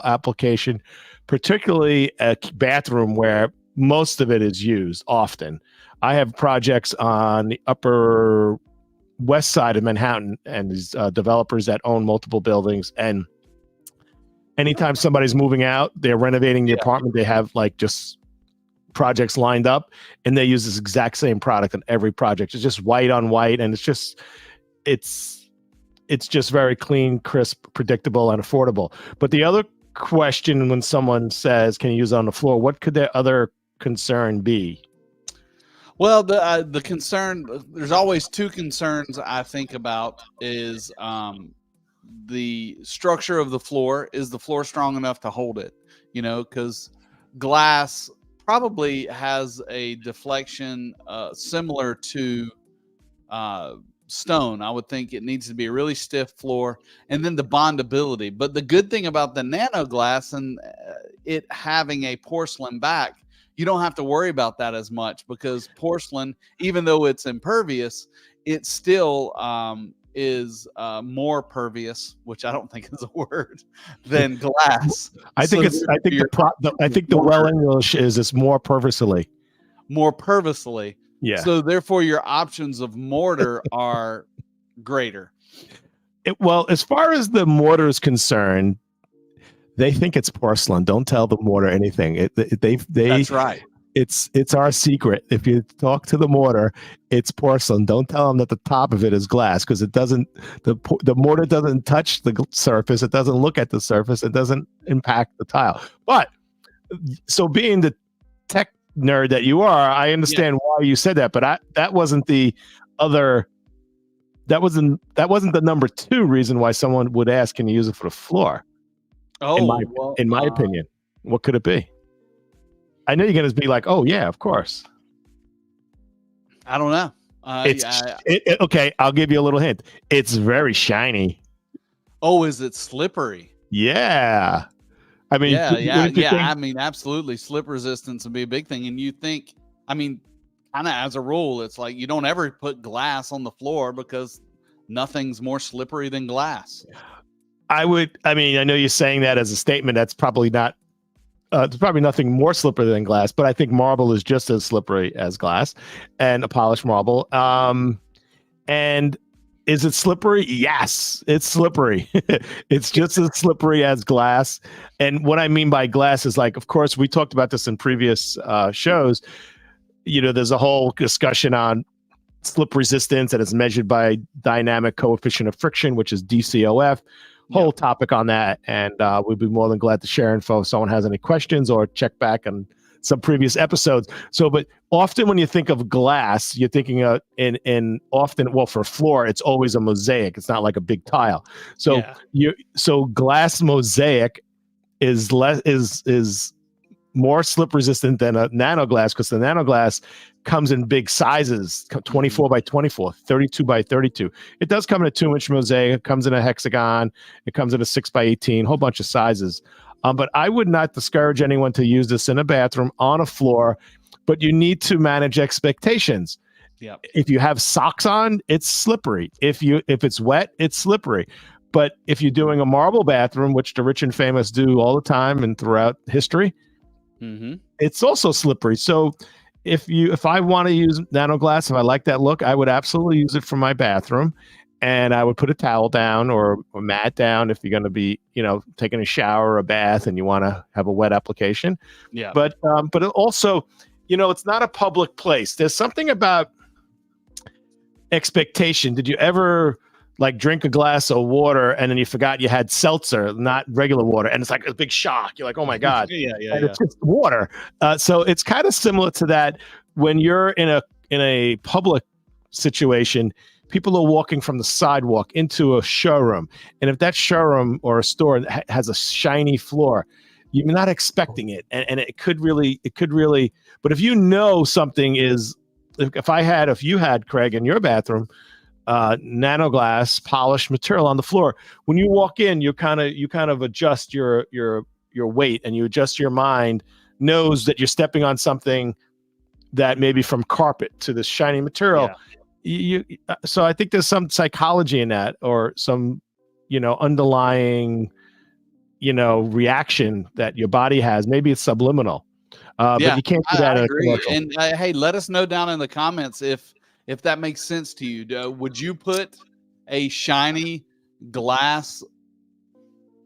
application, particularly a bathroom where most of it is used often. I have projects on the upper west side of Manhattan, and these developers that own multiple buildings. And anytime somebody's moving out, they're renovating the apartment, they have like just projects lined up, and they use this exact same product on every project. It's just white on white, and it's just very clean, crisp, predictable, and affordable. But the other question when someone says, can you use it on the floor, what could their other concern be? Well, the concern, there's always two concerns I think about is the structure of the floor. Is the floor strong enough to hold it? You know, because glass probably has a deflection similar to stone. I would think it needs to be a really stiff floor, and then the bondability. But the good thing about the nano glass and it having a porcelain back, you don't have to worry about that as much, because porcelain, even though it's impervious, it still is more pervious, which I don't think is a word, than glass. I think the well English is it's more purposely. More purposely. Yeah. So therefore, your options of mortar are greater. Well, as far as the mortar is concerned, they think it's porcelain. Don't tell the mortar anything. That's right. It's our secret. If you talk to the mortar, it's porcelain. Don't tell them that the top of it is glass, because it doesn't. The mortar doesn't touch the surface. It doesn't look at the surface. It doesn't impact the tile. But so, being the tech nerd that you are, I understand why you said that. But that wasn't the other. That wasn't the number two reason why someone would ask, "Can you use it for the floor?" Oh, in my opinion, what could it be? I know you're going to be like, "Oh yeah, of course." I don't know. Okay, I'll give you a little hint. It's very shiny. Oh, is it slippery? Yeah. I mean, I mean, absolutely. Slip resistance would be a big thing. And you think, I mean, kind of as a rule, it's like you don't ever put glass on the floor because nothing's more slippery than glass. I know you're saying that as a statement. That's probably not. There's probably nothing more slippery than glass, but I think marble is just as slippery as glass, and a polished marble. And is it slippery? Yes, it's slippery. It's just as slippery as glass. And what I mean by glass is, like, of course, we talked about this in previous shows. You know, there's a whole discussion on slip resistance that is measured by dynamic coefficient of friction, which is DCOF. Whole topic on that, and we'd be more than glad to share info if someone has any questions, or check back on some previous episodes. So, but often when you think of glass, you're thinking for floor, it's always a mosaic. It's not like a big tile. So so glass mosaic is more slip resistant than a nano glass, because the nano glass comes in big sizes, 24 by 24, 32 by 32. It does come in a 2-inch mosaic. It comes in a hexagon. It comes in a 6 by 18, whole bunch of sizes. But I would not discourage anyone to use this in a bathroom on a floor, but you need to manage expectations. Yeah. If you have socks on, it's slippery. If it's wet, it's slippery. But if you're doing a marble bathroom, which the rich and famous do all the time and throughout history, it's also slippery. So if I want to use nano glass, if I like that look, I would absolutely use it for my bathroom, and I would put a towel down or a mat down if you're going to be, taking a shower or a bath and you want to have a wet application. Yeah. But it also, it's not a public place. There's something about expectation. Did you ever drink a glass of water and then you forgot you had seltzer, not regular water, and it's like a big shock? You're like, oh my God. It's just water. So it's kind of similar to that when you're in a public situation. People are walking from the sidewalk into a showroom, and if that showroom or a store has a shiny floor, you're not expecting it, and it could really. But if something is, if you had, Craig, in your bathroom, nano glass polished material on the floor, when you walk in, you kind of adjust your weight, and you adjust your mind, knows that you're stepping on something that maybe from carpet to this shiny material. So I think there's some psychology in that, or some underlying reaction that your body has. Maybe it's subliminal, but you can't do that I in a agree. commercial. And hey, let us know down in the comments if that makes sense to you. Would you put a shiny glass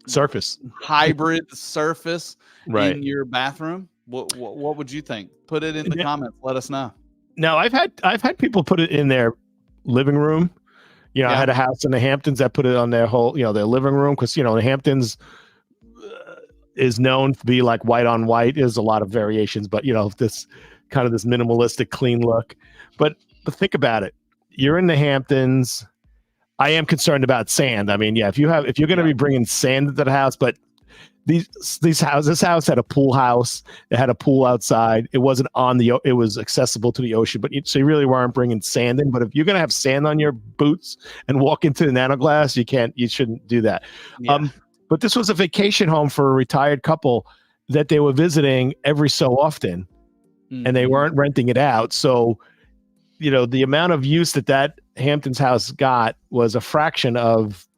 Surface hybrid surface right in your bathroom? What would you think? Put it in the comments. Let us know. Now, I've had people put it in their living room. I had a house in the Hamptons that put it on their whole, their living room, because the Hamptons is known to be like white on white. There's a lot of variations, but this kind of this minimalistic, clean look. But think about it. You're in the Hamptons. I am concerned about sand. I mean, if you're going to be bringing sand into the house, but this house had a pool house. It had a pool outside. It wasn't it was accessible to the ocean, but so you really weren't bringing sand in. But if you're going to have sand on your boots and walk into the nanoglass, you shouldn't do that. Yeah. But this was a vacation home for a retired couple that they were visiting every so often, and they weren't renting it out. So, the amount of use that Hamptons house got was a fraction of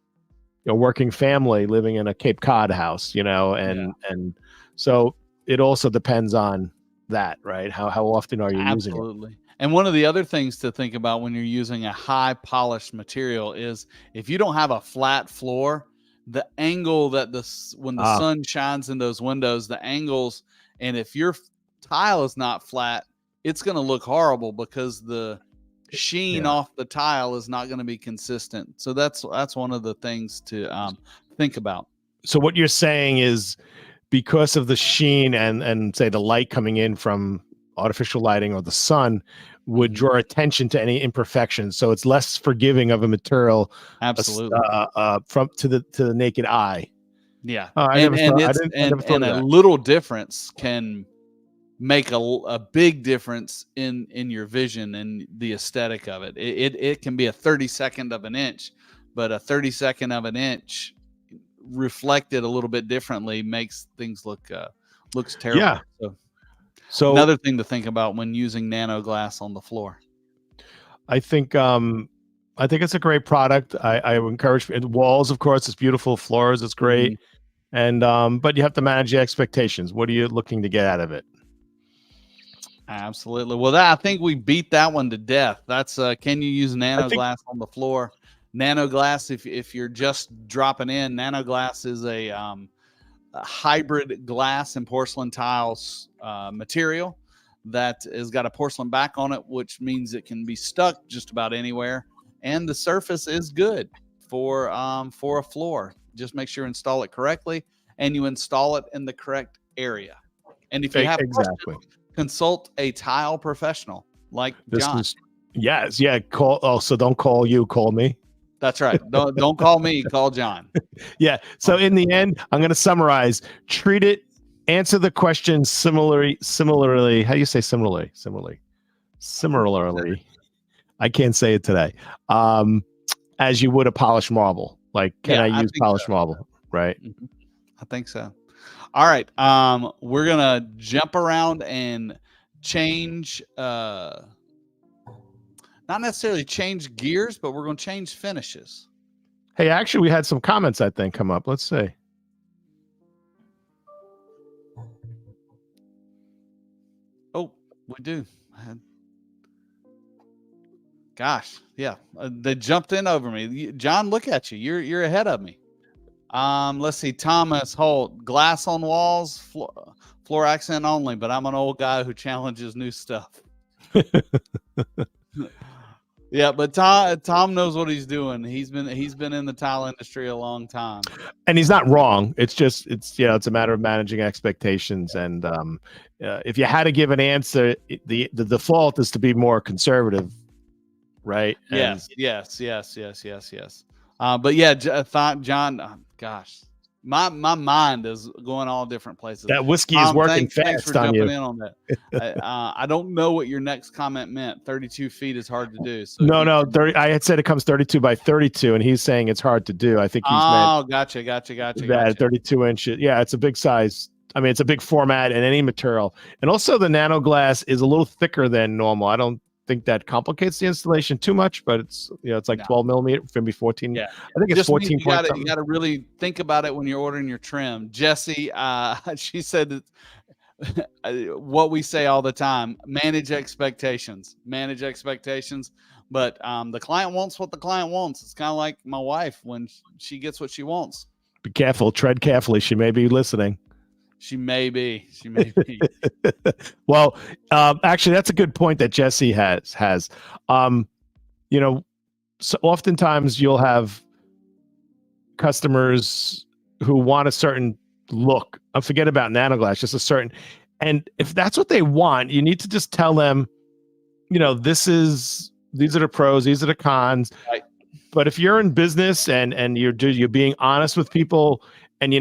a working family living in a Cape Cod house, and so it also depends on that, right? How often are you using it? Absolutely. And one of the other things to think about when you're using a high polished material is if you don't have a flat floor, the angle that when the sun shines in those windows, the angles, and if your tile is not flat, it's going to look horrible because the sheen off the tile is not going to be consistent. So that's one of the things to think about. So what you're saying is, because of the sheen and say the light coming in from artificial lighting or the sun would draw attention to any imperfections, so it's less forgiving of a material. Absolutely. From to the naked eye. Yeah. And a little difference can make a big difference in your vision and the aesthetic of it. It can be a 32nd of an inch, but a 32nd of an inch reflected a little bit differently makes things looks terrible. Yeah. So another thing to think about when using nano glass on the floor. I think it's a great product. I encourage walls, of course. It's beautiful. Floors, it's great. And but you have to manage the expectations. What are you looking to get out of it? Absolutely. Well, I think we beat that one to death. That's can you use nano glass on the floor? Nano glass, if you're just dropping in, nano glass is a hybrid glass and porcelain tiles material that has got a porcelain back on it, which means it can be stuck just about anywhere, and the surface is good for a floor. Just make sure you install it correctly, and you install it in the correct area. And if you have questions, consult a tile professional like John. Call. So don't call you. Call me. That's right. Don't call me. Call John. Yeah. So in the end, I'm going to summarize. Answer the question similarly. How do you say similarly? Similarly. I can't say it today. As you would a polished marble. Like, can I use polished marble? Right. I think so. All right. We're gonna jump around and change. Not necessarily change gears, but we're going to change finishes. Hey, actually, we had some comments, I think, come up. Let's see. Oh, we do. Gosh, yeah. They jumped in over me. John, look at you. You're ahead of me. Let's see. Thomas Holt, glass on walls, floor accent only, but I'm an old guy who challenges new stuff. Yeah, but Tom knows what he's doing. He's been in the tile industry a long time, and he's not wrong. It's a matter of managing expectations. And if you had to give an answer, the default is to be more conservative, right? Yes. But yeah, John. Gosh, my mind is going all different places. That whiskey is working fast thanks for on jumping you. in on that. I don't know what your next comment meant. 32 feet is hard to do. So no, 30. I had said it comes 32 by 32, and he's saying it's hard to do. I think he's meant. Gotcha. That 32 inches. Yeah, it's a big size. I mean, it's a big format in any material, and also the nano glass is a little thicker than normal. I don't think that complicates the installation too much, but it's it's like No. 12 millimeter, maybe 14. Yeah, I think it's just means 14 point you something. gotta really think about it when you're ordering your trim. Jesse, she said that what we say all the time: manage expectations, But the client wants what the client wants. It's kind of like my wife when she gets what she wants. Be careful, tread carefully. She may be listening. She may be. She may be. Well, actually, that's a good point that Jesse has. So oftentimes you'll have customers who want a certain look. Forget about nanoglass, just a certain. And if that's what they want, you need to just tell them, these are the pros, these are the cons. Right. But if you're in business and you're being honest with people, and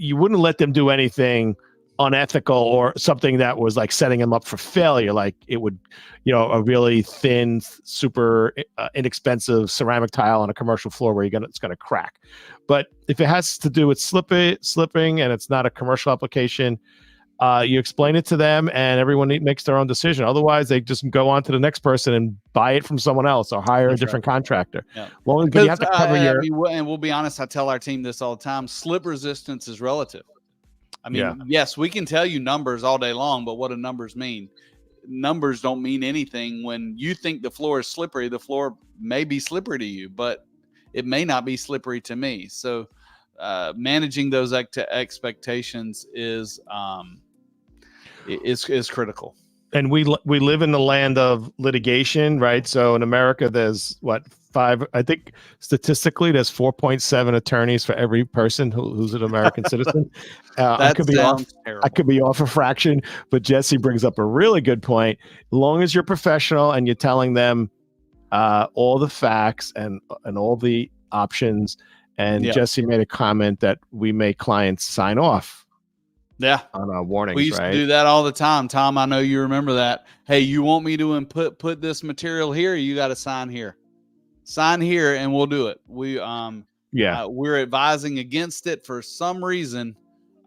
you wouldn't let them do anything unethical or something that was like setting them up for failure. Like it would, a really thin, super inexpensive ceramic tile on a commercial floor where it's going to crack. But if it has to do with slipping and it's not a commercial application, you explain it to them and everyone makes their own decision. Otherwise, they just go on to the next person and buy it from someone else or hire a different contractor. Yeah. Well, but you have to cover and we'll be honest, I tell our team this all the time: slip resistance is relative. I mean, yes, we can tell you numbers all day long, but what do numbers mean? Numbers don't mean anything. When you think the floor is slippery, the floor may be slippery to you, but it may not be slippery to me. So managing those expectations is critical. And we live in the land of litigation, right? So in America, there's I think statistically there's 4.7 attorneys for every person who's an American citizen. I could be off a fraction, but Jesse brings up a really good point. As long as you're professional and you're telling them all the facts and all the options, and Jesse made a comment that we make clients sign off. Yeah, on our warnings. We used to do that all the time. Tom, I know you remember that. Hey, you want me to put this material here? You got to sign here. Sign here, and we'll do it. We're advising against it for some reason,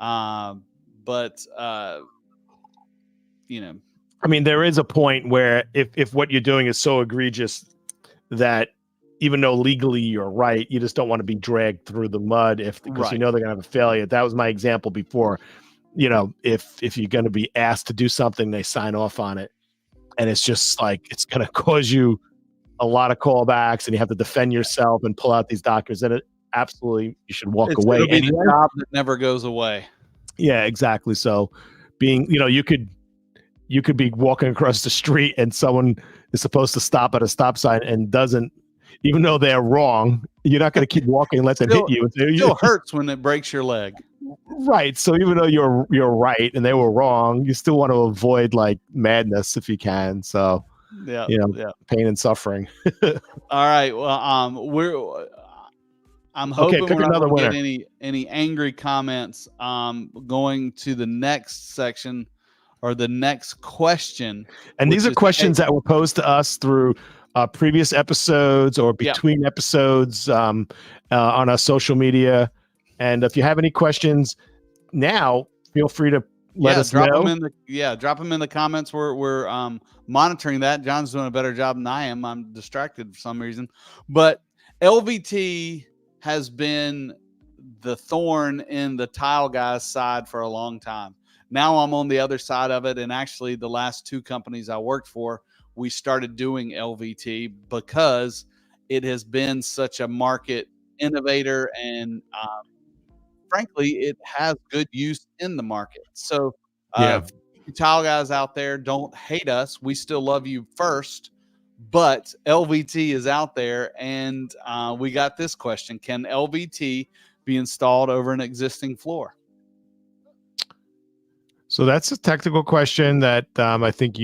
but I mean, there is a point where if what you're doing is so egregious that even though legally you're right, you just don't want to be dragged through the mud because they're going to have a failure. That was my example before. If you're going to be asked to do something, they sign off on it, and it's just like it's going to cause you a lot of callbacks, and you have to defend yourself and pull out these documents. And you should walk away. It's going to be the job that never goes away. Yeah, exactly. So, you could be walking across the street, and someone is supposed to stop at a stop sign and doesn't, even though they're wrong. You're not going to keep walking and let them hit you. It still hurts when it breaks your leg. Right. So even though you're right and they were wrong, you still want to avoid like madness if you can. So pain and suffering. All right. Well, I'm hoping we're not going to get any angry comments. Going to the next section or the next question. And these are questions that were posed to us through previous episodes or between episodes on our social media. And if you have any questions now, feel free to let us know. Drop them in the comments. We're monitoring that. John's doing a better job than I am. I'm distracted for some reason. But LVT has been the thorn in the tile guy's side for a long time. Now I'm on the other side of it. And actually, the last two companies I worked for, we started doing LVT because it has been such a market innovator and frankly, it has good use in the market. So tile guys out there, don't hate us. We still love you first, but LVT is out there. And we got this question: can LVT be installed over an existing floor? So that's a technical question that I think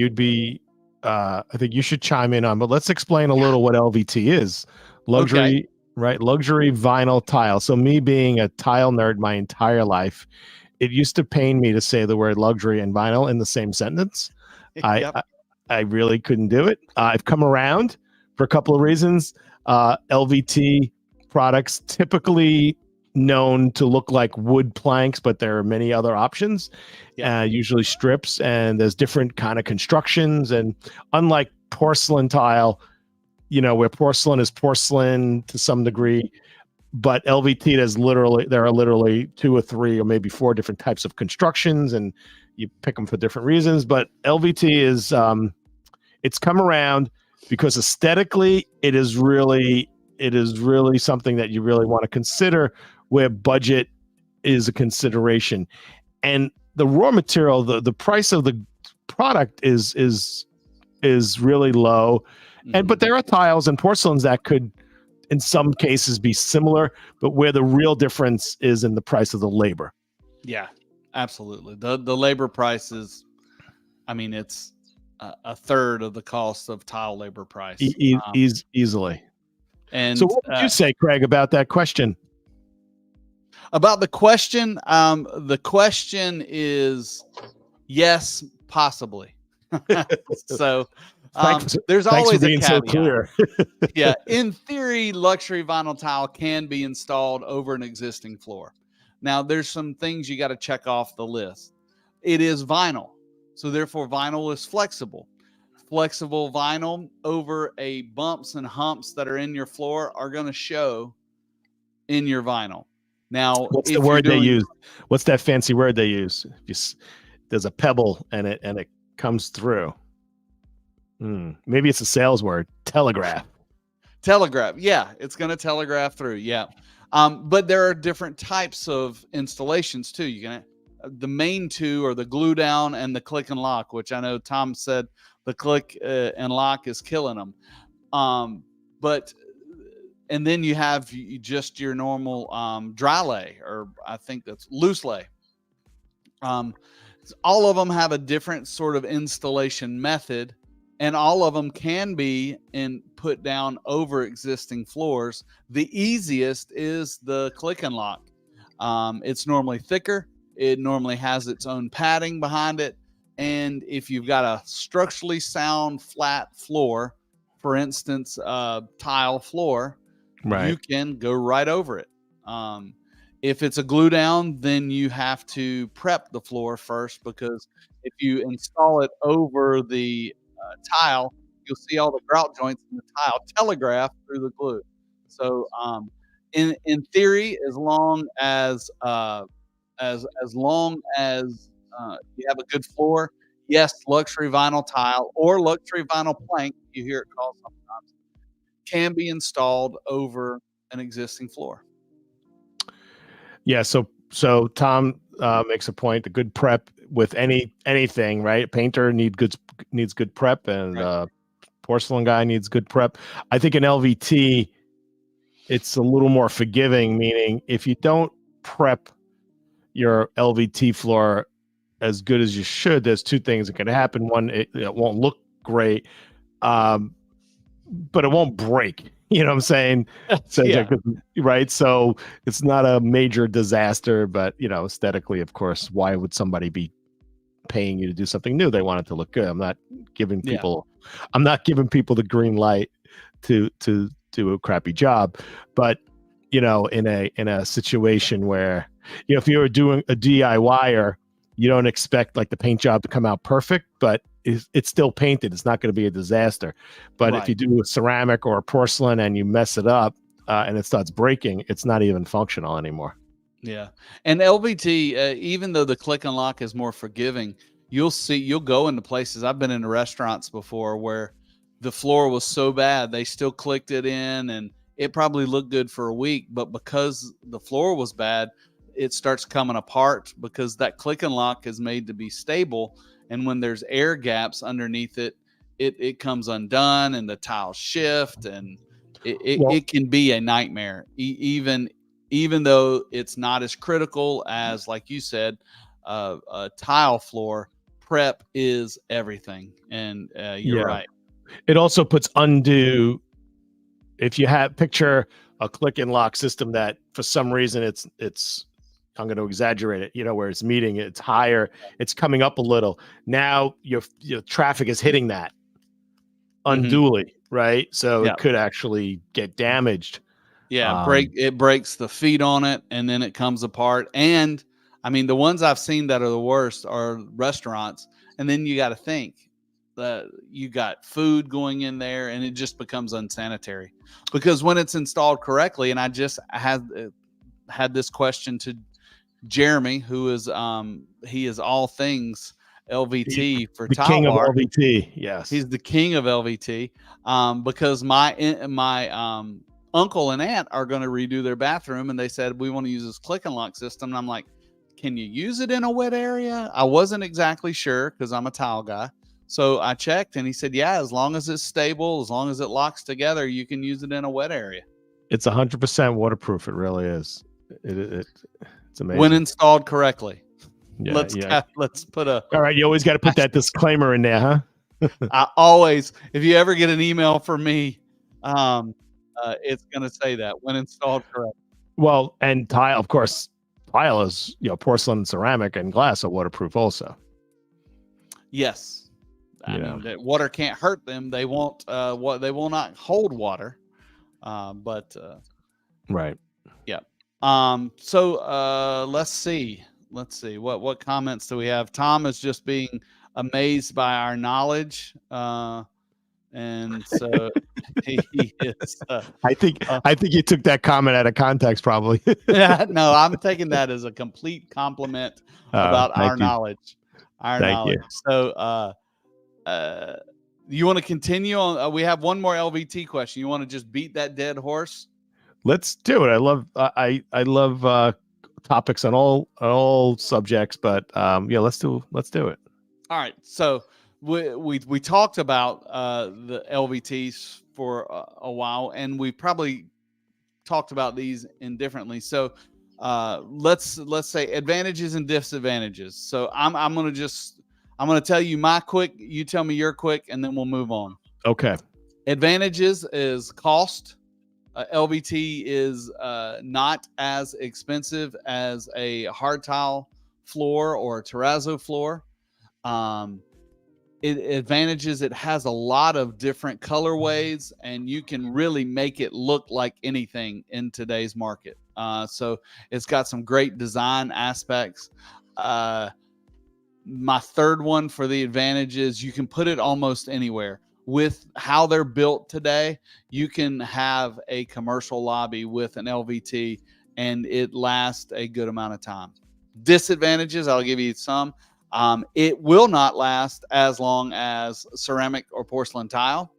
I think you should chime in on, but let's explain a little what LVT is. Luxury vinyl tile. So me being a tile nerd my entire life, it used to pain me to say the word luxury and vinyl in the same sentence. I really couldn't do it. I've come around for a couple of reasons. LVT products typically known to look like wood planks, but there are many other options, usually strips, and there's different kind of constructions. And unlike porcelain tile, where porcelain is porcelain to some degree, but LVT there are literally 2 or 3 or maybe 4 different types of constructions, and you pick them for different reasons. But LVT is it's come around because aesthetically it is really something that you really want to consider, where budget is a consideration, and the raw material, the price of the product is really low. But there are tiles and porcelains that could in some cases be similar, but where the real difference is in the price of the labor. Yeah, absolutely. The labor price is, I mean, it's a third of the cost of tile labor price. Easily. And so what would you say, Craig, about that question? About the question is yes, possibly. So there's always a caveat. So clear. Yeah, in theory, luxury vinyl tile can be installed over an existing floor. Now, there's some things you got to check off the list. It is vinyl, so therefore vinyl is flexible. Flexible vinyl over a bumps and humps that are in your floor are going to show in your vinyl. Now, what's the word they use? What's that fancy word they use? There's a pebble and it comes through. Maybe it's a sales word. Telegraph. Yeah, it's going to telegraph through. Yeah. But there are different types of installations too. The main 2 are the glue down and the click and lock, which I know Tom said the click and lock is killing them. And then you have just your normal dry lay, or I think that's loose lay. All of them have a different sort of installation method, and all of them can be put down over existing floors. The easiest is the click and lock. It's normally thicker. It normally has its own padding behind it. And if you've got a structurally sound flat floor, for instance, tile floor, right, you can go right over it. If it's a glue down, then you have to prep the floor first, because if you install it over the tile, you'll see all the grout joints in the tile telegraph through the glue. So in theory, as long as you have a good floor, yes, luxury vinyl tile or luxury vinyl plank, you hear it called sometimes, can be installed over an existing floor. Yeah, so Tom makes a point. The good prep with anything, right? A painter needs good prep, and right, porcelain guy needs good prep. I think in LVT, it's a little more forgiving. Meaning, if you don't prep your LVT floor as good as you should, there's 2 things that can happen. One, it won't look great, but it won't break. You know what I'm saying? So, yeah. Right. So it's not a major disaster, but aesthetically, of course, why would somebody be paying you to do something new? They want it to look good. I'm not giving people the green light to do a crappy job. But in a situation where if you were doing a DIYer, you don't expect like the paint job to come out perfect, but it's still painted. It's not going to be a disaster. But right, if you do a ceramic or a porcelain and you mess it up and it starts breaking, it's not even functional anymore. Yeah. And LVT, even though the click and lock is more forgiving, you'll go into places. I've been into restaurants before where the floor was so bad, they still clicked it in, and it probably looked good for a week, but because the floor was bad, it starts coming apart, because that click and lock is made to be stable. And when there's air gaps underneath it, it comes undone, and the tiles shift, and it can be a nightmare. Even though it's not as critical as, like you said, a tile floor, prep is everything. And you're right. It also puts undue. If you picture a click and lock system that for some reason it's I'm going to exaggerate it, where it's meeting, it's higher, it's coming up a little. Now your traffic is hitting that unduly, right? So it could actually get damaged. Yeah, it breaks the feet on it, and then it comes apart. And I mean, the ones I've seen that are the worst are restaurants. And then you got to think, you got food going in there, and it just becomes unsanitary. Because when it's installed correctly, and I just had this question to Jeremy, who is he is all things LVT for The tile king of bar. LVT. Yes, He's the king of LVT. Because my uncle and aunt are going to redo their bathroom, and they said we want to use this click and lock system. And I'm like, can you use it in a wet area? I wasn't exactly sure because I'm a tile guy. So I checked, and he said, yeah, as long as it's stable, as long as it locks together, you can use it in a wet area. it's 100% waterproof. It really is. It's amazing when installed correctly. Yeah, Let's put a. All right, you always got to put that disclaimer in there, huh? I always, if you ever get an email from me, it's going to say that when installed correctly. Well, and tile, of course, tile is porcelain, ceramic, and glass are waterproof also. Yes, I mean that water can't hurt them. They won't. They will not hold water. Right. Yeah. So let's see. What comments do we have? Tom is just being amazed by our knowledge. And so he is. I think you took that comment out of context, probably. No, I'm taking that as a complete compliment about our knowledge. Thank you. So, you want to continue on? We have one more LVT question. You want to just beat that dead horse? Let's do it. I love topics on all subjects, but let's do it. All right. So we talked about the LVTs for a while, and we probably talked about these indifferently. So let's say advantages and disadvantages. So I'm going to tell you my quick, you tell me your quick, and then we'll move on. Okay. Advantages is cost. LVT is not as expensive as a hard tile floor or a terrazzo floor. Advantages, it has a lot of different colorways, and you can really make it look like anything in today's market. So it's got some great design aspects. My third one for the advantages, you can put it almost anywhere. With how they're built today, you can have a commercial lobby with an LVT, and it lasts a good amount of time. Disadvantages, I'll give you some. It will not last as long as ceramic or porcelain tile.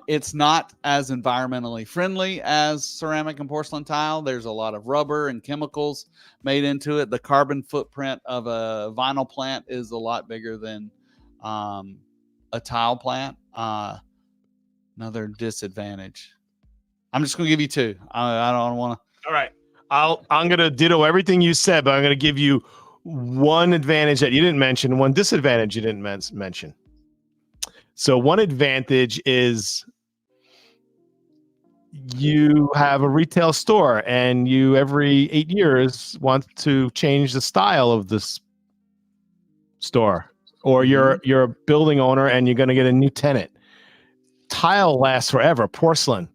It's not as environmentally friendly as ceramic and porcelain tile. There's a lot of rubber and chemicals made into it. The carbon footprint of a vinyl plant is a lot bigger than a tile plant. Another disadvantage. I'm just going to give you two. I don't want to. All right. I'm going to ditto everything you said, but I'm going to give you one advantage that you didn't mention, one disadvantage you didn't mention. So one advantage is you have a retail store, and you every 8 years want to change the style of this store. Or you're a building owner and you're going to get a new tenant. Tile lasts forever. Porcelain,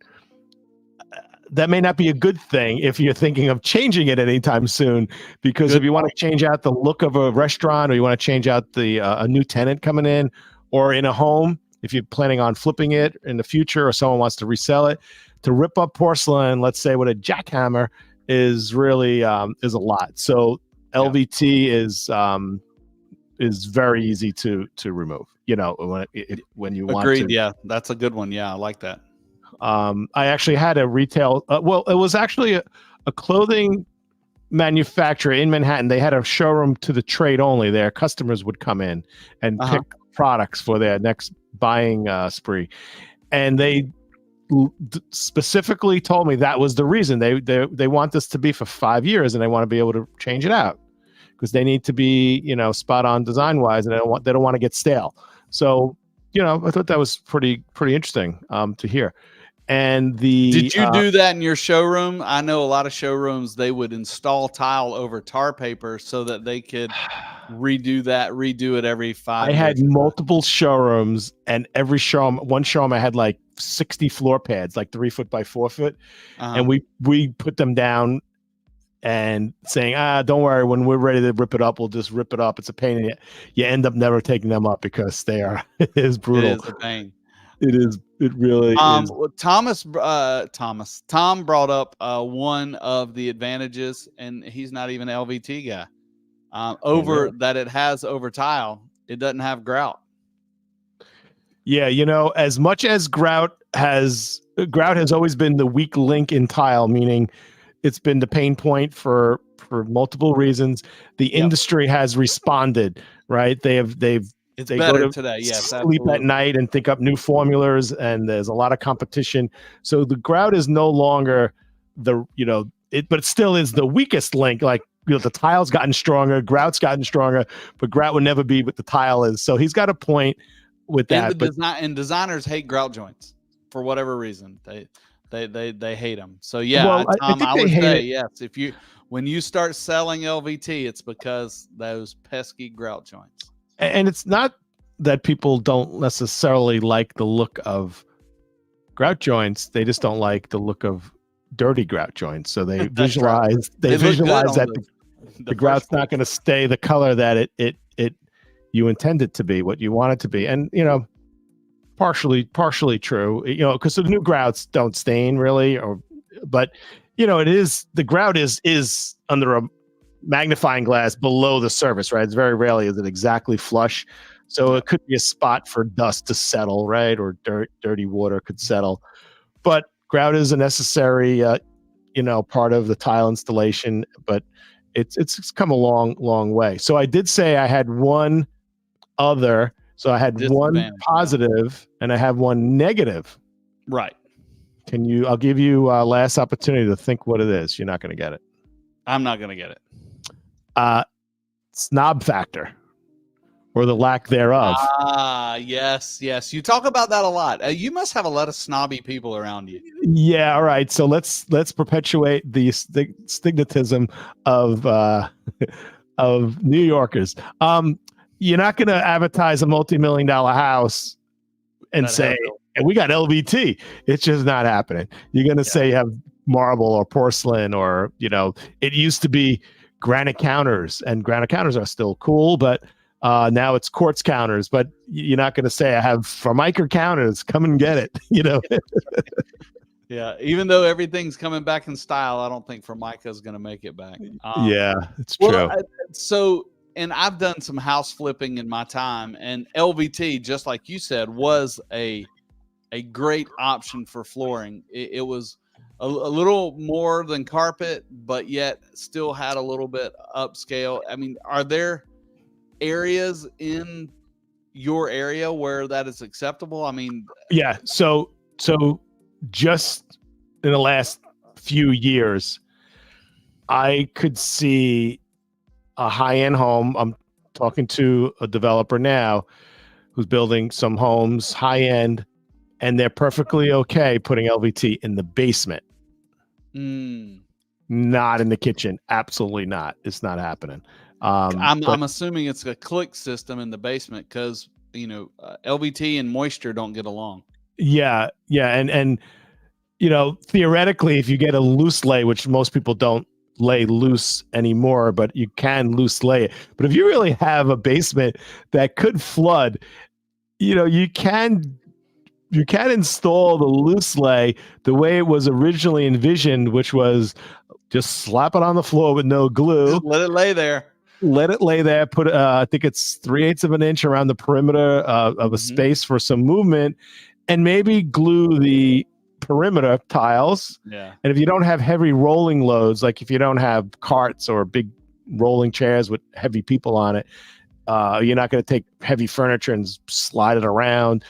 that may not be a good thing if you're thinking of changing it anytime soon. Because if you want to change out the look of a restaurant, or you want to change out a new tenant coming in, or in a home, if you're planning on flipping it in the future, or someone wants to resell it, to rip up porcelain, let's say with a jackhammer, is really is a lot. So LVT is very easy to remove, when you want to. Agreed. Yeah, that's a good one. Yeah, I like that. I actually had a retail, it was actually a clothing manufacturer in Manhattan. They had a showroom to the trade only. Their customers would come in and pick products for their next buying spree. And they specifically told me that was the reason. They want this to be for 5 years, and they want to be able to change it out, because they need to be, spot on design wise, and they don't want to get stale. So, I thought that was pretty interesting to hear. And did you do that in your showroom? I know a lot of showrooms, they would install tile over tar paper so that they could redo it every 5 years. I had multiple showrooms, and every showroom, one showroom I had like 60 floor pads, like 3 foot by 4 foot. And we put them down and saying, don't worry, when we're ready to rip it up, we'll just rip it up. It's a pain in the, you end up never taking them up because they are, it is brutal. It is a pain. It is, it really is. Tom brought up one of the advantages, and he's not even an LVT guy. That it has over tile, it doesn't have grout. Yeah, you know, as much as grout has always been the weak link in tile, meaning it's been the pain point for multiple reasons. The industry has responded, right? They've it's they better go to today. Yes, sleep absolutely. at night and think up new formulas, and there's a lot of competition. So the grout is no longer but it still is the weakest link. Like, the tile's gotten stronger, grout's gotten stronger, but grout would never be what the tile is. So he's got a point with that. And designers hate grout joints for whatever reason. They hate them. So yeah, Tom, I would say yes. When you start selling LVT, it's because those pesky grout joints. And it's not that people don't necessarily like the look of grout joints; they just don't like the look of dirty grout joints. So they visualize that the grout's not going to stay the color that it you intend it to be, what you want it to be. And partially true, because the new grouts don't stain really, but it is, the grout is under a magnifying glass below the surface, right? It's very rarely is it exactly flush. So it could be a spot for dust to settle, right? Or dirty water could settle. But grout is a necessary part of the tile installation, but it's come a long way. So I did say I had one other. So I had one positive and I have one negative. Right. I'll give you last opportunity to think what it is. You're not going to get it. I'm not going to get it. Snob factor, or the lack thereof. Yes. You talk about that a lot. You must have a lot of snobby people around you. Yeah. All right. So let's perpetuate the stigmatism of of New Yorkers. You're not going to advertise a multi-million-dollar house and say, and we got LVT. It's just not happening. You're going to say you have marble or porcelain, or, it used to be granite counters, and granite counters are still cool, but now it's quartz counters. But you're not going to say I have Formica counters. Come and get it. Yeah. Even though everything's coming back in style, I don't think Formica is going to make it back. Yeah, it's true. And I've done some house flipping in my time, and LVT, just like you said, was a great option for flooring. It was a little more than carpet, but yet still had a little bit upscale. I mean, are there areas in your area where that is acceptable? I mean, yeah. So just in the last few years, I could see a high-end home. I'm talking to a developer now who's building some homes high-end, and they're perfectly okay putting LVT in the basement. Not in the kitchen. Absolutely not. It's not happening. I'm assuming it's a click system in the basement, because LVT and moisture don't get along. Yeah. And theoretically, if you get a loose lay, which most people don't lay loose anymore, but you can loose lay it. But if you really have a basement that could flood, you can install the loose lay the way it was originally envisioned, which was just slap it on the floor with no glue. Just let it lay there. Put I think it's 3/8 of an inch around the perimeter of a space for some movement, and maybe glue the perimeter tiles. Yeah. And if you don't have heavy rolling loads, like if you don't have carts or big rolling chairs with heavy people on it, you're not going to take heavy furniture and slide it around.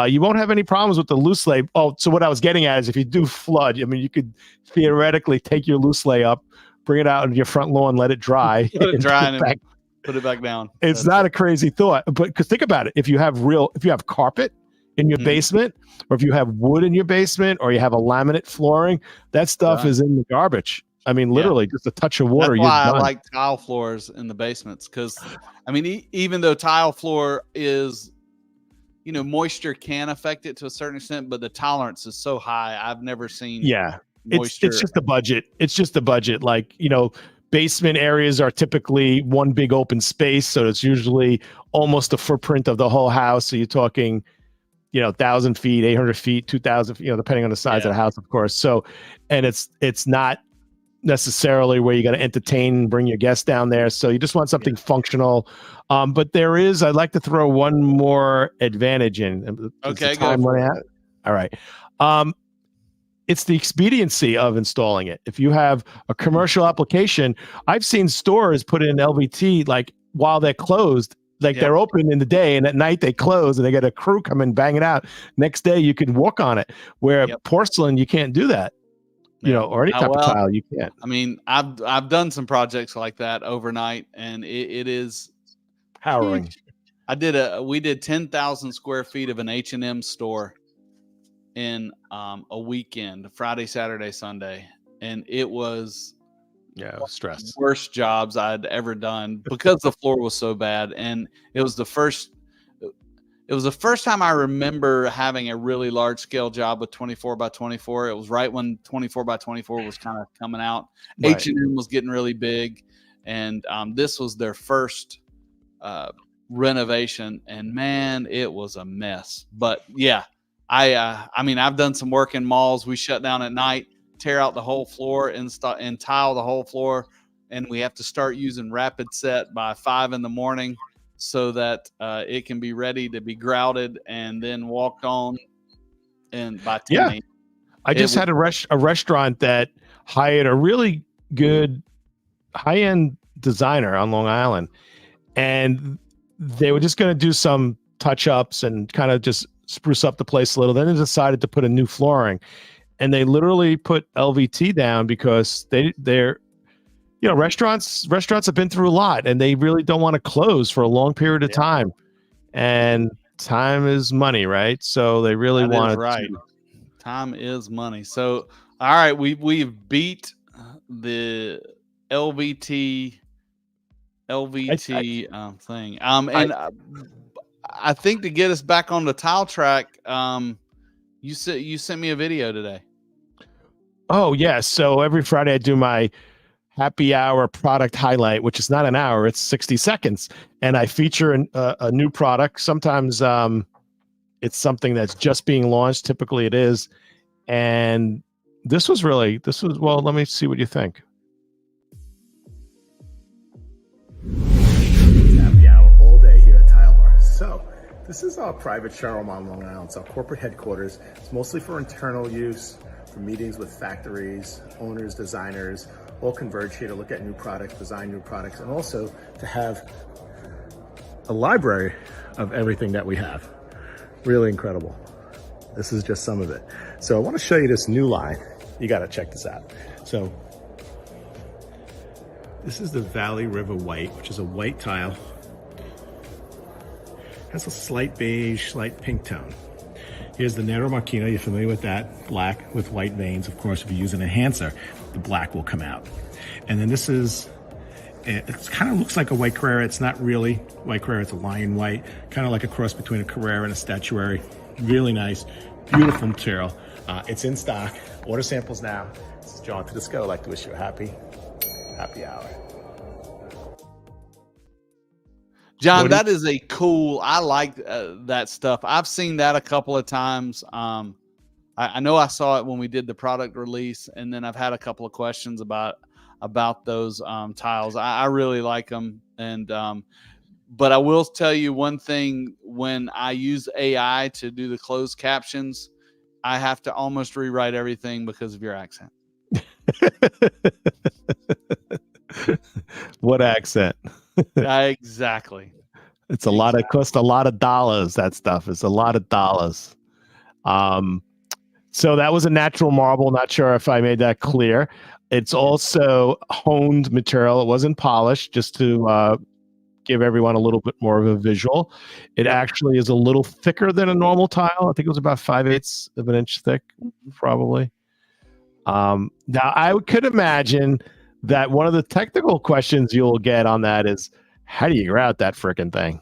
You won't have any problems with the loose lay. Oh, so what I was getting at is, if you do flood, I mean, you could theoretically take your loose lay up, bring it out on your front lawn, let it dry, put it back down. It's not a crazy thought, but because think about it, if you have carpet in your basement, or if you have wood in your basement, or you have a laminate flooring, that stuff is in the garbage. I mean, literally, just a touch of water. That's why I like tile floors in the basements, because, I mean, even though tile floor is, moisture can affect it to a certain extent, but the tolerance is so high. I've never seen moisture. It's just the budget. It's just the budget. Like, basement areas are typically one big open space, so it's usually almost the footprint of the whole house. So you're talking, 1,000 feet, 800 feet, 2,000, depending on the size of the house, of course. So, and it's not necessarily where you got to entertain, bring your guests down there. So you just want something functional. But I'd like to throw one more advantage in. Okay, go for it. All right. It's the expediency of installing it. If you have a commercial application, I've seen stores put in LVT like while they're closed, like they're open in the day and at night they close and they get a crew come and bang it out. Next day you can walk on it. Where porcelain, you can't do that. Or any type of tile, you can't. I mean, I've done some projects like that overnight, and it is harrowing. We did 10,000 square feet of an H&M store in a weekend, Friday, Saturday, Sunday, and it was stress. Worst jobs I'd ever done because the floor was so bad, and it was the first time I remember having a really large scale job with 24 by 24. It was right when 24 by 24 was kind of coming out. Right. H&M was getting really big, and this was their first renovation, and man, it was a mess. But yeah, I mean, I've done some work in malls. We shut down at night, tear out the whole floor and tile the whole floor, and we have to start using rapid set by 5 a.m. so that it can be ready to be grouted and then walked on. And by 10 a.m. I just had a restaurant that hired a really good high-end designer on Long Island, and they were just going to do some touch-ups and kind of just spruce up the place a little. Then they decided to put a new flooring, and they literally put LVT down because they're restaurants have been through a lot, and they really don't want to close for a long period of time. And time is money, right? So they really want to. Time is money. So, all right, we've beat the LVT thing. And I think to get us back on the tile track, you sent me a video today. Oh yeah. So every Friday I do my happy hour product highlight, which is not an hour, it's 60 seconds. And I feature a new product. Sometimes it's something that's just being launched. Typically it is. And this was, well, let me see what you think. Happy hour all day here at Tile Bar. So this is our private showroom on Long Island. It's our corporate headquarters. It's mostly for internal use, for meetings with factories, owners, designers, all converge here to look at new products, design new products, and also to have a library of everything that we have. Really incredible. This is just some of it. So I want to show you this new line. You got to check this out. So this is the Valley River White, which is a white tile. Has a slight beige, slight pink tone. Here's the Nero Marquino. You're familiar with that? Black with white veins. Of course, if you use an enhancer, the black will come out. And then this is, it kind of looks like a white Carrera. It's not really white Carrera. It's a lion white, kind of like a cross between a Carrera and a Statuary. Really nice, beautiful material. It's in stock. Order samples now. This is John to the Sco. I'd like to wish you a happy hour. John, that is a cool, I like that stuff. I've seen that a couple of times. I know I saw it when we did the product release, and then I've had a couple of questions about those tiles. I really like them. And but I will tell you one thing, when I use AI to do the closed captions, I have to almost rewrite everything because of your accent. What accent? Exactly. It's a lot of, cost a lot of dollars. That stuff is a lot of dollars. So that was a natural marble. Not sure if I made that clear. It's also honed material. It wasn't polished, just to give everyone a little bit more of a visual. It actually is a little thicker than a normal tile. I think it was about 5/8 of an inch thick, probably. Now I could imagine that one of the technical questions you'll get on that is, how do you grout that freaking thing?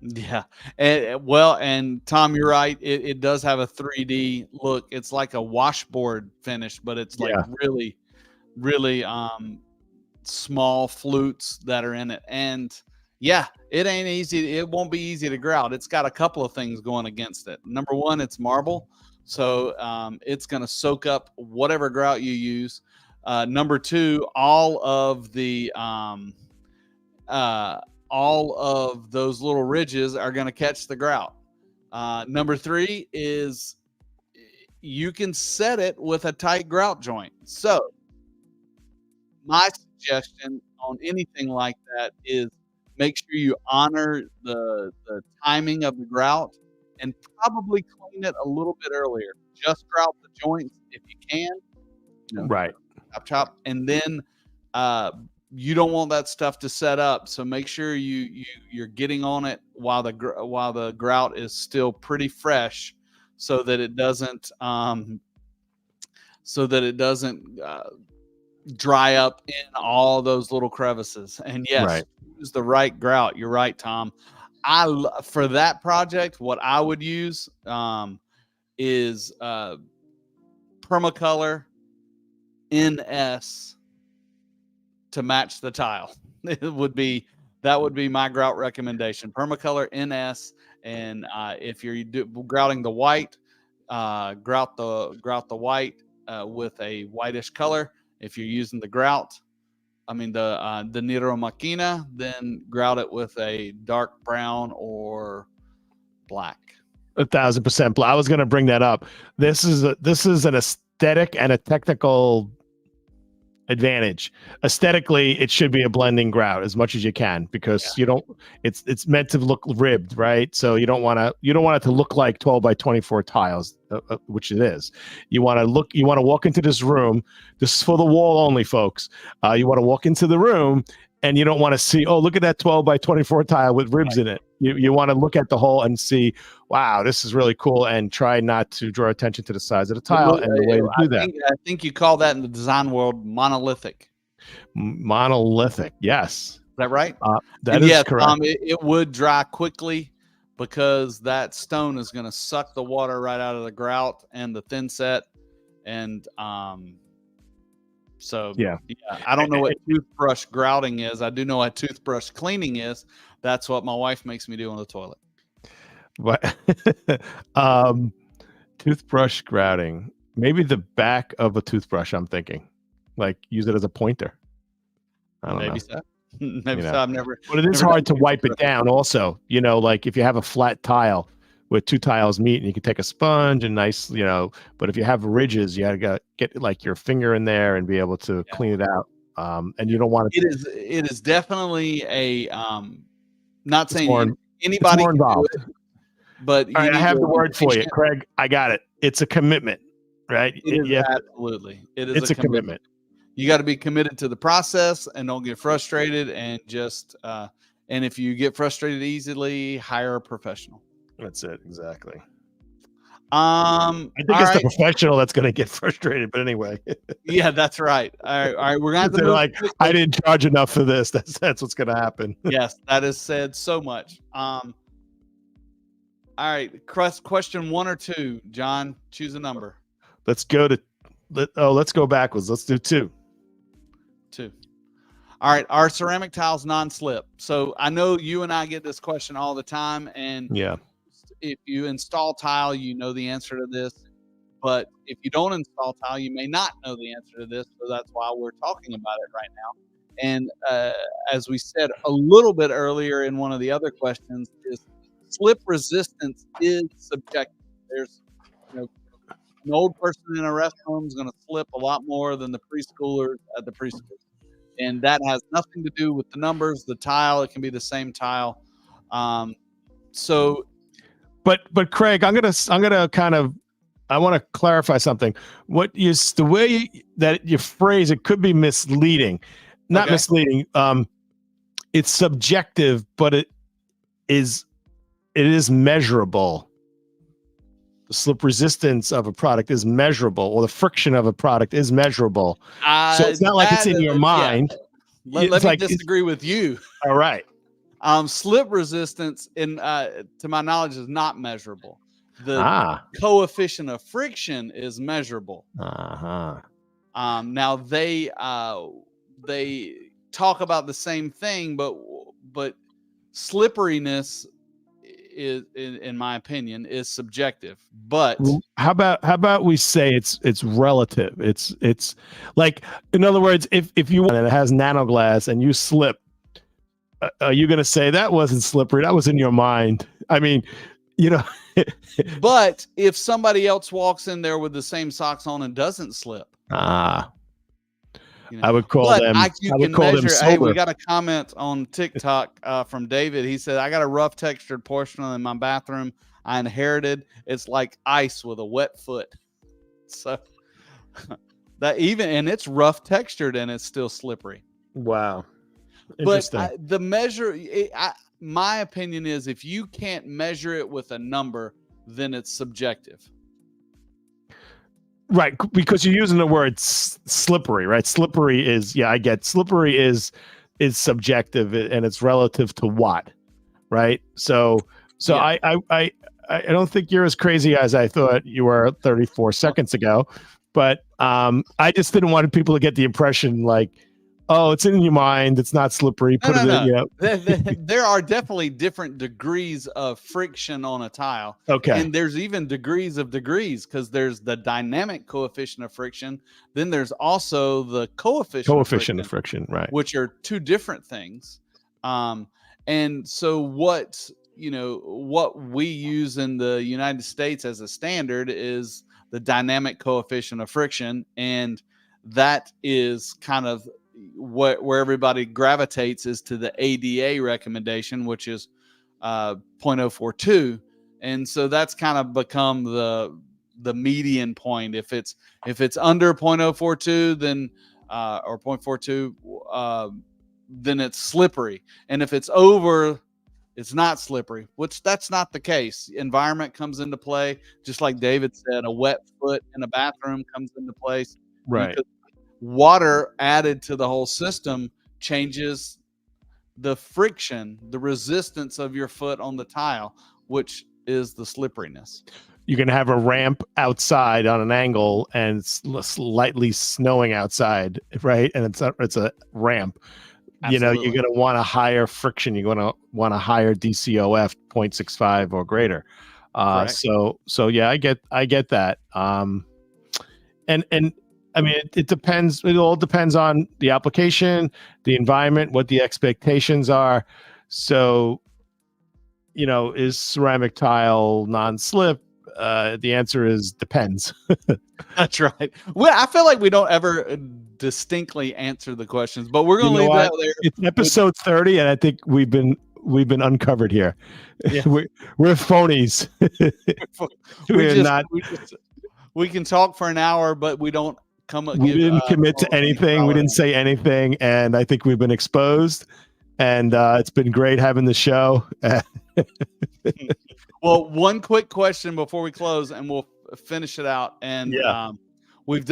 Yeah. And Tom, you're right. It does have a 3D look. It's like a washboard finish, but it's like Yeah. really, really small flutes that are in it. And yeah, it ain't easy. It won't be easy to grout. It's got a couple of things going against it. Number one, it's marble. So it's going to soak up whatever grout you use. Number two, all of those little ridges are going to catch the grout. Number three is you can set it with a tight grout joint. So my suggestion on anything like that is make sure you honor the timing of the grout and probably clean it a little bit earlier. Just grout the joints if you can. Right. Chop, and then you don't want that stuff to set up. So make sure you're getting on it while the grout is still pretty fresh, so that it doesn't dry up in all those little crevices. And yes, Right. use the right grout. You're right, Tom. For that project, what I would use is Permacolor NS to match the tile. That would be my grout recommendation. Permacolor NS, and if you're grouting the white, grout the white with a whitish color. If you're using the Nero Machina, then grout it with a dark brown or black. 1,000%. I was going to bring that up. This is an aesthetic and a technical advantage. Aesthetically, it should be a blending grout as much as you can, because it's meant to look ribbed, right? So you don't want it to look like 12 by 24 tiles, which it is. You want to walk into this room. This is for the wall only, folks. You want to walk into the room and you don't want to see, oh, look at that 12 by 24 tile with ribs in it. You want to look at the whole and see, wow, this is really cool, and try not to draw attention to the size of the tile and the way to do that. I think you call that in the design world monolithic. Monolithic, yes. Is that right? That is correct. It would dry quickly because that stone is going to suck the water right out of the grout and the thin set. And so I don't know what toothbrush grouting is. I do know what toothbrush cleaning is. That's what my wife makes me do on the toilet. What? Toothbrush grouting. Maybe the back of a toothbrush, I'm thinking. Like, use it as a pointer. I don't know. Maybe so. Maybe so. I've never. But it is hard to wipe it down also. Like if you have a flat tile where two tiles meet, and you can take a sponge and nice, but if you have ridges, you gotta get like your finger in there and be able to clean it out. And you don't want it. It is definitely a not saying anybody can do it, but all right, I have the word for you, Craig. I got it. It's a commitment, right? Absolutely. It's a commitment. You got to be committed to the process and don't get frustrated, and just and if you get frustrated easily, hire a professional. That's it. Exactly. I think it's the professional that's going to get frustrated, but anyway. Yeah, that's right. All right. We're going to have to like, I didn't charge enough for this. That's what's going to happen. Yes, that is said so much. All right. Question 1 or 2, John, choose a number. Let's go backwards. Let's do 2. 2. All right. Are ceramic tiles non-slip? So I know you and I get this question all the time, and if you install tile, you know the answer to this. But if you don't install tile, you may not know the answer to this. So that's why we're talking about it right now. And as we said a little bit earlier in one of the other questions, is slip resistance is subjective. There's an old person in a restroom is going to slip a lot more than the preschoolers at the preschool. And that has nothing to do with the numbers, the tile. It can be the same tile. But Craig, I want to clarify something. What is the way that you phrase it could be misleading, not misleading. It's subjective, but it is measurable. The slip resistance of a product is measurable, or the friction of a product is measurable. So it's not like it's in your mind. Let me disagree with you. All right. Slip resistance, to my knowledge, is not measurable. The Ah. coefficient of friction is measurable. Uh-huh. Now they talk about the same thing, but slipperiness is, in my opinion, is subjective. But How about we say it's relative? It's like, in other words, if you and it has nanoglass and you slip, are you going to say that wasn't slippery? That was in your mind. I mean, you know. But if somebody else walks in there with the same socks on and doesn't slip, I would call them. I would call them sober. Hey, we got a comment on TikTok from David. He said, "I got a rough textured portion in my bathroom I inherited. It's like ice with a wet foot." So that and it's rough textured and it's still slippery. Wow. But the measure, my opinion is, if you can't measure it with a number, then it's subjective. Right, because you're using the word slippery, right? Slippery is, I get slippery is subjective, and it's relative to what, right? So yeah. I don't think you're as crazy as I thought you were 34 seconds ago, but I just didn't want people to get the impression like, oh, it's in your mind, it's not slippery. No. There are definitely different degrees of friction on a tile. Okay. And there's even degrees of degrees, because there's the dynamic coefficient of friction. Then there's also the coefficient of friction, right? Which are two different things. And so what we use in the United States as a standard is the dynamic coefficient of friction. And that is kind of where everybody gravitates, is to the ADA recommendation, which is 0.042. And so that's kind of become the median point. If it's under 0.042, then or 0.42, then it's slippery. And if it's over, it's not slippery, which that's not the case. Environment comes into play. Just like David said, a wet foot in a bathroom comes into place. Right. Water added to the whole system changes the friction, the resistance of your foot on the tile, which is the slipperiness. You can have a ramp outside on an angle and it's slightly snowing outside, right? And it's a ramp. Absolutely. You're going to want a higher friction. You're going to want a higher DCOF 0.65 or greater. So yeah, I get that. And I mean, it depends. It all depends on the application, the environment, what the expectations are. So, is ceramic tile non-slip? The answer is depends. That's right. Well, I feel like we don't ever distinctly answer the questions, but we're going to leave that there. It's episode 30, and I think we've been uncovered here. Yeah. We're phonies. We can talk for an hour, but we don't. We didn't commit to anything. We didn't say anything, and I think we've been exposed. And it's been great having the show. Well, one quick question before we close, and we'll finish it out. And we've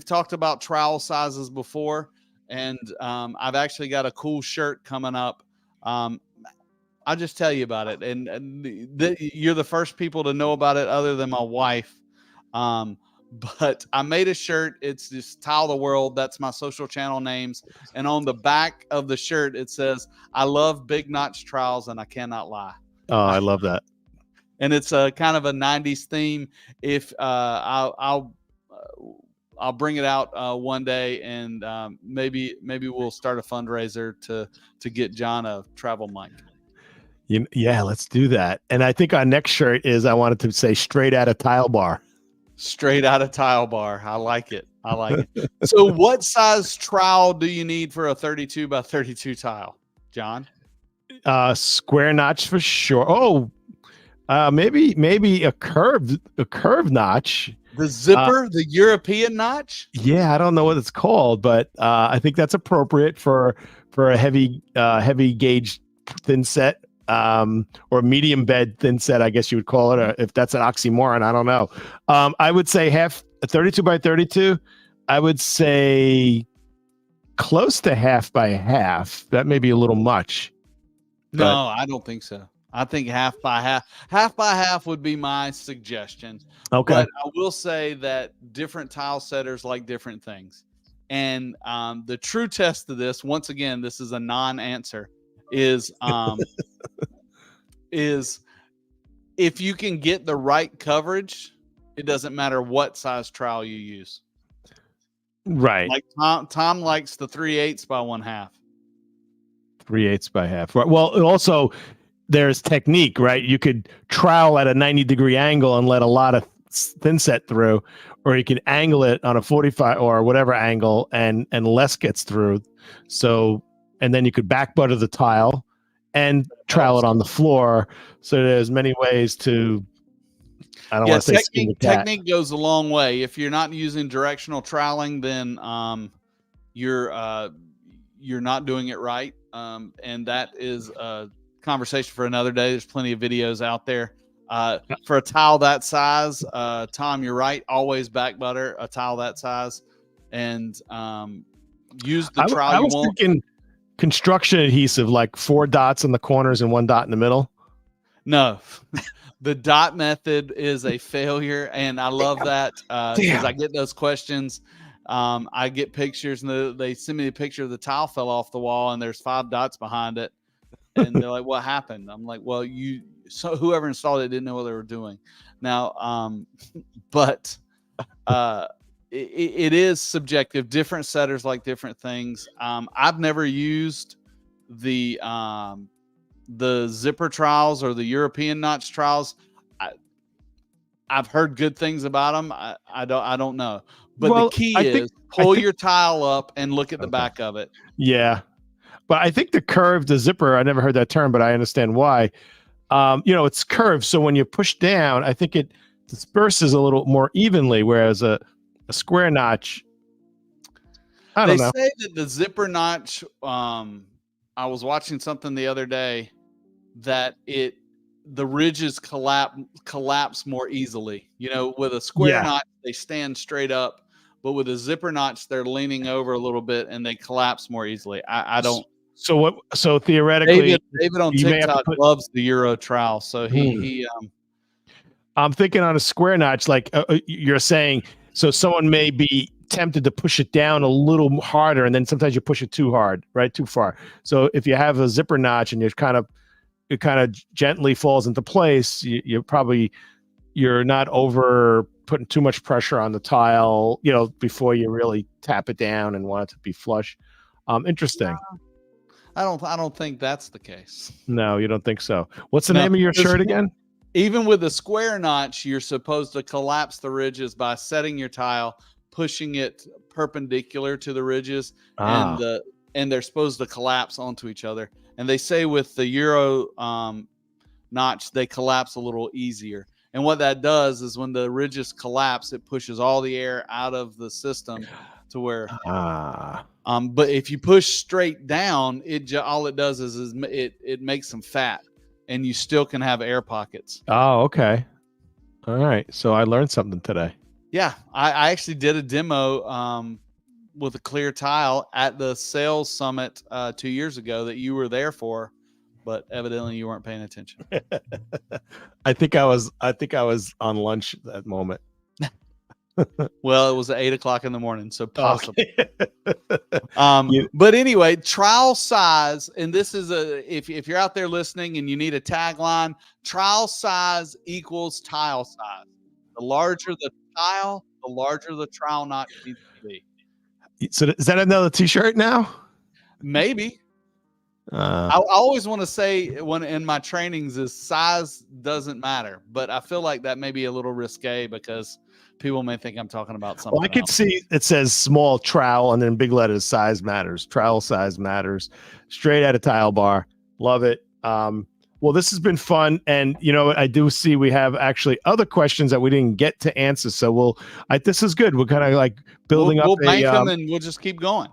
talked about trowel sizes before, and I've actually got a cool shirt coming up. I'll just tell you about it, and you're the first people to know about it, other than my wife. But I made a shirt. It's just Tile the World. That's my social channel names. And on the back of the shirt, it says, "I love big notch trowels and I cannot lie." Oh, I love that. And it's a kind of a 90s theme. If I'll bring it out one day, and maybe we'll start a fundraiser to get John a travel mic. Yeah, let's do that. And I think our next shirt is, I wanted to say, straight out of Tile Bar. Straight out of Tile Bar. I like it. So what size trowel do you need for a 32 by 32 tile, John? Square notch for sure. Oh, maybe a curved notch. The zipper, the European notch? Yeah, I don't know what it's called, but I think that's appropriate for a heavy gauge thin set. Or medium bed thin set, I guess you would call it, or if that's an oxymoron, I don't know. I would say a 32 by 32. I would say close to half by half. That may be a little much. No, I don't think so. I think half by half would be my suggestion. Okay. But I will say that different tile setters like different things. And the true test of this, once again, this is a non-answer, is is if you can get the right coverage, it doesn't matter what size trowel you use. Right. Like Tom likes the 3/8 by 1/2. 3/8 by half. Right. Well, also there's technique, right? You could trowel at a 90-degree angle and let a lot of thin set through, or you can angle it on a 45 or whatever angle and less gets through. So, and then you could back butter the tile and trowel it on the floor. So there's many ways to, I don't want to say skin the cat. Technique goes a long way. If you're not using directional troweling, then you're not doing it right. And that is a conversation for another day. There's plenty of videos out there. For a tile that size, Tom, you're right. Always back butter a tile that size, and use the trowel. I was thinking construction adhesive, like 4 dots in the corners and 1 dot in the middle. No, the dot method is a failure, and I love that because I get those questions. I get pictures, and they send me a picture of the tile fell off the wall, and there's 5 dots behind it, and they're like, "What happened?" I'm like, "Well, so whoever installed it didn't know what they were doing." Now, but it is subjective. Different setters like different things. I've never used the zipper trowels or the European notch trowels. I've heard good things about them. I don't know. But the key is pull your tile up and look at the back of it. Yeah. But I think the zipper, I never heard that term, but I understand why. It's curved. So when you push down, I think it disperses a little more evenly, whereas a square notch, I don't know. They say that the zipper notch, I was watching something the other day that the ridges collapse more easily. With a square notch, they stand straight up, but with a zipper notch, they're leaning over a little bit and they collapse more easily. I don't. So theoretically, David on TikTok loves the Euro trowel. So I'm thinking on a square notch, like you're saying, so someone may be tempted to push it down a little harder, and then sometimes you push it too hard, right? Too far. So if you have a zipper notch and it kind of gently falls into place, you're not over putting too much pressure on the tile, before you really tap it down and want it to be flush. Interesting. I don't think that's the case. No, you don't think so. What's the name of your shirt again? Even with a square notch, you're supposed to collapse the ridges by setting your tile, pushing it perpendicular to the ridges, and they're supposed to collapse onto each other. And they say with the Euro notch, they collapse a little easier. And what that does is when the ridges collapse, it pushes all the air out of the system to where. But if you push straight down, all it does is it makes them fat, and you still can have air pockets. Oh, okay. All right. So I learned something today. Yeah, I actually did a demo with a clear tile at the sales summit 2 years ago that you were there for, but evidently you weren't paying attention. I think I was on lunch at that moment. Well, it was at 8 o'clock in the morning, so possibly. Okay. But anyway, trowel size, and this is if you're out there listening and you need a tagline, trowel size equals tile size. The larger the tile, the larger the trowel notch needs to be. So is that another T-shirt now? Maybe. I always want to say in my trainings is size doesn't matter, but I feel like that may be a little risque because people may think I'm talking about something. Well, I could see it says small trowel and then big letters size matters. Trowel size matters. Straight out of Tile Bar. Love it. Well, this has been fun. And, I do see we have actually other questions that we didn't get to answer. So this is good. We're kind of like building we'll up bank them and we'll just keep going.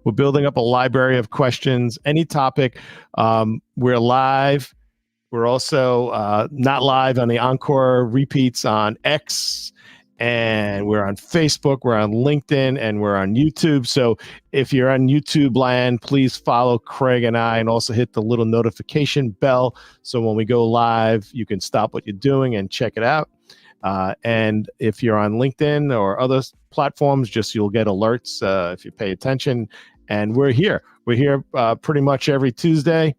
We're building up a library of questions, any topic. We're live. We're also not live on the Encore repeats on X and we're on Facebook, we're on LinkedIn, and we're on YouTube. So if you're on YouTube land, please follow Craig and I, and also hit the little notification bell. So when we go live, you can stop what you're doing and check it out. And if you're on LinkedIn or other platforms, you'll get alerts if you pay attention. And we're here. We're here pretty much every Tuesday.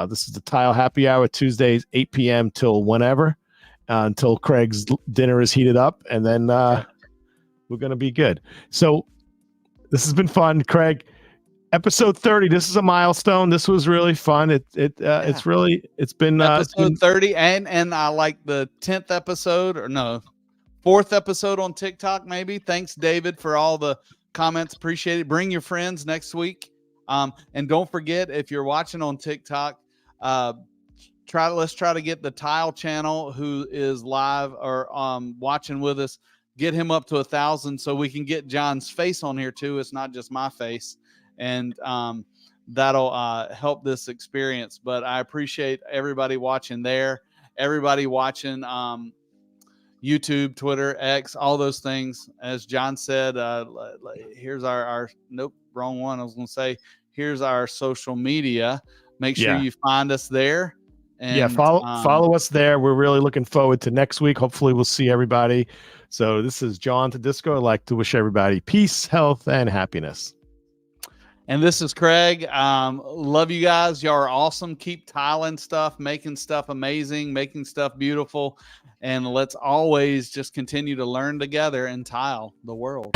This is the Tile Happy Hour, Tuesdays, 8 p.m. till whenever, until Craig's dinner is heated up, and then we're going to be good. So this has been fun, Craig. Episode 30. This is a milestone. This was really fun. It's been episode 30, and I like the 10th episode, or no, 4th episode on TikTok. Maybe. Thanks, David, for all the comments. Appreciate it. Bring your friends next week. And don't forget, if you're watching on TikTok, let's try to get the Tile channel, who is live or watching with us, get him up to 1,000 so we can get John's face on here too. It's not just my face, and that'll help this experience. But I appreciate everybody watching there, everybody watching YouTube, Twitter, X, all those things. As John said, here's our nope, wrong one. I was going to say, here's our social media. Make sure you find us there. And, follow us there. We're really looking forward to next week. Hopefully we'll see everybody. So this is John Tedisco. I'd like to wish everybody peace, health, and happiness. And this is Craig. Love you guys. Y'all are awesome. Keep tiling stuff, making stuff amazing, making stuff beautiful. And let's always just continue to learn together and tile the world.